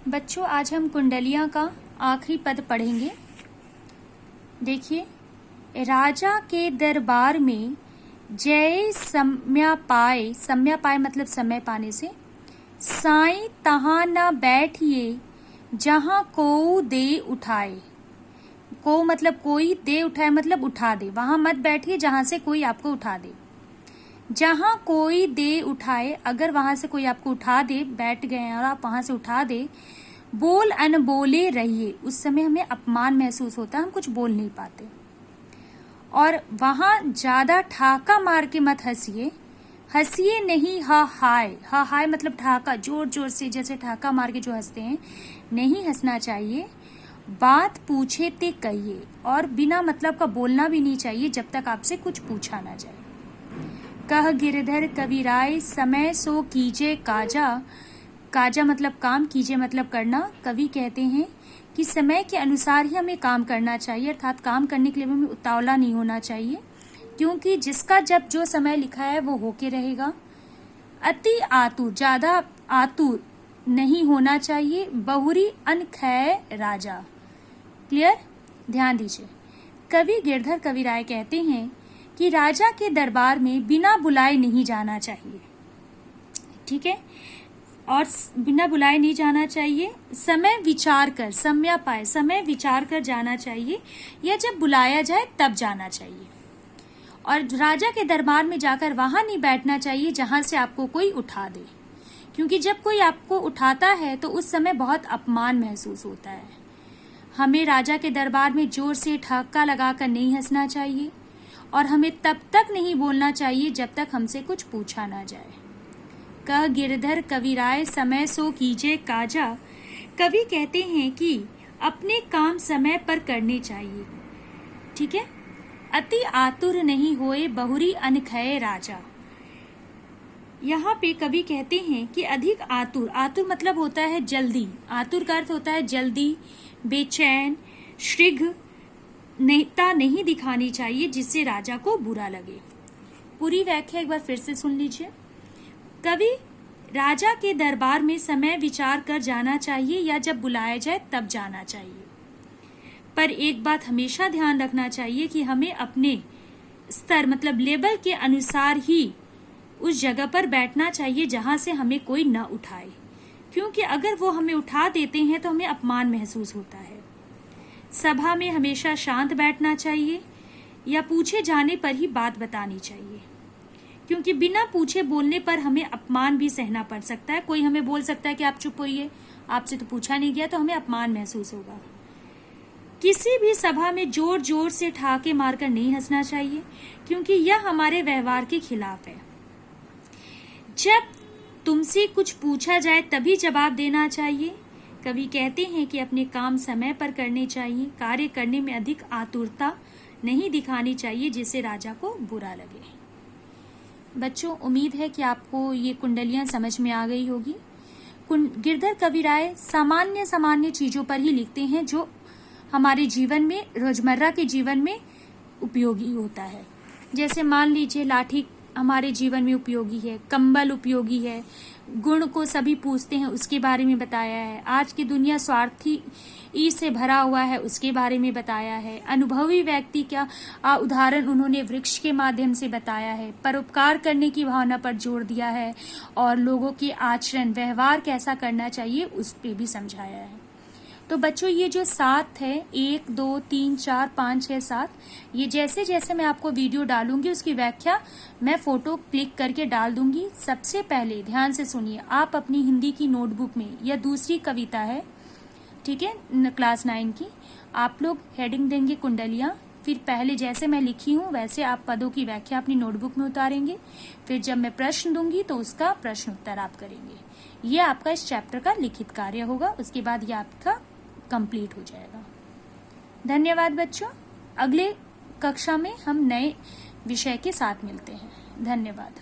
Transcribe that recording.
बच्चों, आज हम कुंडलियां का आखिरी पद पढ़ेंगे। देखिए, राजा के दरबार में जय सम्या पाए मतलब समय पाने से, साईं तहां न बैठिए जहां को दे उठाए। को मतलब कोई, दे उठाए मतलब उठा दे, वहां मत बैठिए जहां से कोई आपको उठा दे। जहां कोई दे उठाए, अगर वहां से कोई आपको उठा दे, बैठ गए हैं और आप वहां से उठा दे, बोल अनबोले रहिए। उस समय हमें अपमान महसूस होता है, हम कुछ बोल नहीं पाते। और वहां ज्यादा ठहाका मार के मत हंसिए, हंसिए नहीं हा हाय मतलब ठहाका, जोर जोर से जैसे ठहाका मार के जो हंसते हैं, नहीं हंसना चाहिए। बात पूछे ते कहिए, और बिना मतलब का बोलना भी नहीं चाहिए जब तक आपसे कुछ पूछा ना जाए। कह गिरधर कविराय समय सो कीजे काजा, काजा मतलब काम, कीजिए मतलब करना। कवि कहते हैं कि समय के अनुसार ही हमें काम करना चाहिए, अर्थात काम करने के लिए हमें उतावला नहीं होना चाहिए, क्योंकि जिसका जब जो समय लिखा है वो होके रहेगा। अति आतुर, ज्यादा आतुर नहीं होना चाहिए। बहुरी अनखय राजा। क्लियर? ध्यान दीजिए, कवि गिरधर कविराय कहते हैं कि राजा के दरबार में बिना बुलाए नहीं जाना चाहिए। ठीक है, और बिना बुलाए नहीं जाना चाहिए। समय विचार कर, सम्या पाए, समय विचार कर जाना चाहिए, या जब बुलाया जाए तब जाना चाहिए। और राजा के दरबार में जाकर वहां नहीं बैठना चाहिए जहां से आपको कोई उठा दे, क्योंकि जब कोई आपको उठाता है तो उस समय बहुत अपमान महसूस होता है। हमें राजा के दरबार में जोर से ठहाका लगाकर नहीं हंसना चाहिए, और हमें तब तक नहीं बोलना चाहिए जब तक हमसे कुछ पूछा ना जाए। कह गिरधर कविराय समय सो कीजे काजा। कवि कहते हैं कि अपने काम समय पर करने चाहिए। ठीक है, अति आतुर नहीं होए बहुरी अनखय राजा। यहाँ पे कवि कहते हैं कि अधिक आतुर, आतुर मतलब होता है जल्दी, आतुर का अर्थ होता है जल्दी, बेचैन, शीघ्रता नहीं दिखानी चाहिए जिससे राजा को बुरा लगे। पूरी व्याख्या एक बार फिर से सुन लीजिए। कवि, राजा के दरबार में समय विचार कर जाना चाहिए, या जब बुलाया जाए तब जाना चाहिए। पर एक बात हमेशा ध्यान रखना चाहिए कि हमें अपने स्तर मतलब लेवल के अनुसार ही उस जगह पर बैठना चाहिए जहां से हमें कोई न उठाए, क्योंकि अगर वो हमें उठा देते हैं तो हमें अपमान महसूस होता है। सभा में हमेशा शांत बैठना चाहिए, या पूछे जाने पर ही बात बतानी चाहिए, क्योंकि बिना पूछे बोलने पर हमें अपमान भी सहना पड़ सकता है। कोई हमें बोल सकता है कि आप चुप होइए, आपसे तो पूछा नहीं गया, तो हमें अपमान महसूस होगा। किसी भी सभा में जोर जोर से ठहाके मारकर नहीं हंसना चाहिए, क्योंकि यह हमारे व्यवहार के खिलाफ है। जब तुमसे कुछ पूछा जाए तभी जवाब देना चाहिए। कवि कहते हैं कि अपने काम समय पर करने चाहिए, कार्य करने में अधिक आतुरता नहीं दिखानी चाहिए जिससे राजा को बुरा लगे। बच्चों, उम्मीद है कि आपको ये कुंडलियां समझ में आ गई होगी। गिरधर कविराय सामान्य चीजों पर ही लिखते हैं जो हमारे जीवन में, रोजमर्रा के जीवन में उपयोगी होता है। जैसे मान लीजिए, लाठी हमारे जीवन में उपयोगी है, कंबल उपयोगी है, गुण को सभी पूछते हैं उसके बारे में बताया है, आज की दुनिया स्वार्थी से भरा हुआ है उसके बारे में बताया है, अनुभवी व्यक्ति का उदाहरण उन्होंने वृक्ष के माध्यम से बताया है, परोपकार करने की भावना पर जोर दिया है, और लोगों के आचरण व्यवहार कैसा करना चाहिए उस पर भी समझाया है। तो बच्चों, ये जो 7 है, 1 2 3 4 5 6 7, ये जैसे जैसे मैं आपको वीडियो डालूंगी उसकी व्याख्या मैं फोटो क्लिक करके डाल दूंगी। सबसे पहले ध्यान से सुनिए, आप अपनी हिंदी की नोटबुक में, या दूसरी कविता है, ठीक है, क्लास 9 की, आप लोग हेडिंग देंगे कुंडलियां, फिर पहले जैसे मैं लिखी हूँ वैसे आप पदों की व्याख्या अपनी नोटबुक में उतारेंगे, फिर जब मैं प्रश्न दूंगी तो उसका प्रश्न उत्तर आप करेंगे। ये आपका इस चैप्टर का लिखित कार्य होगा, उसके बाद ये आपका कंप्लीट हो जाएगा। धन्यवाद बच्चों, अगले कक्षा में हम नए विषय के साथ मिलते हैं। धन्यवाद।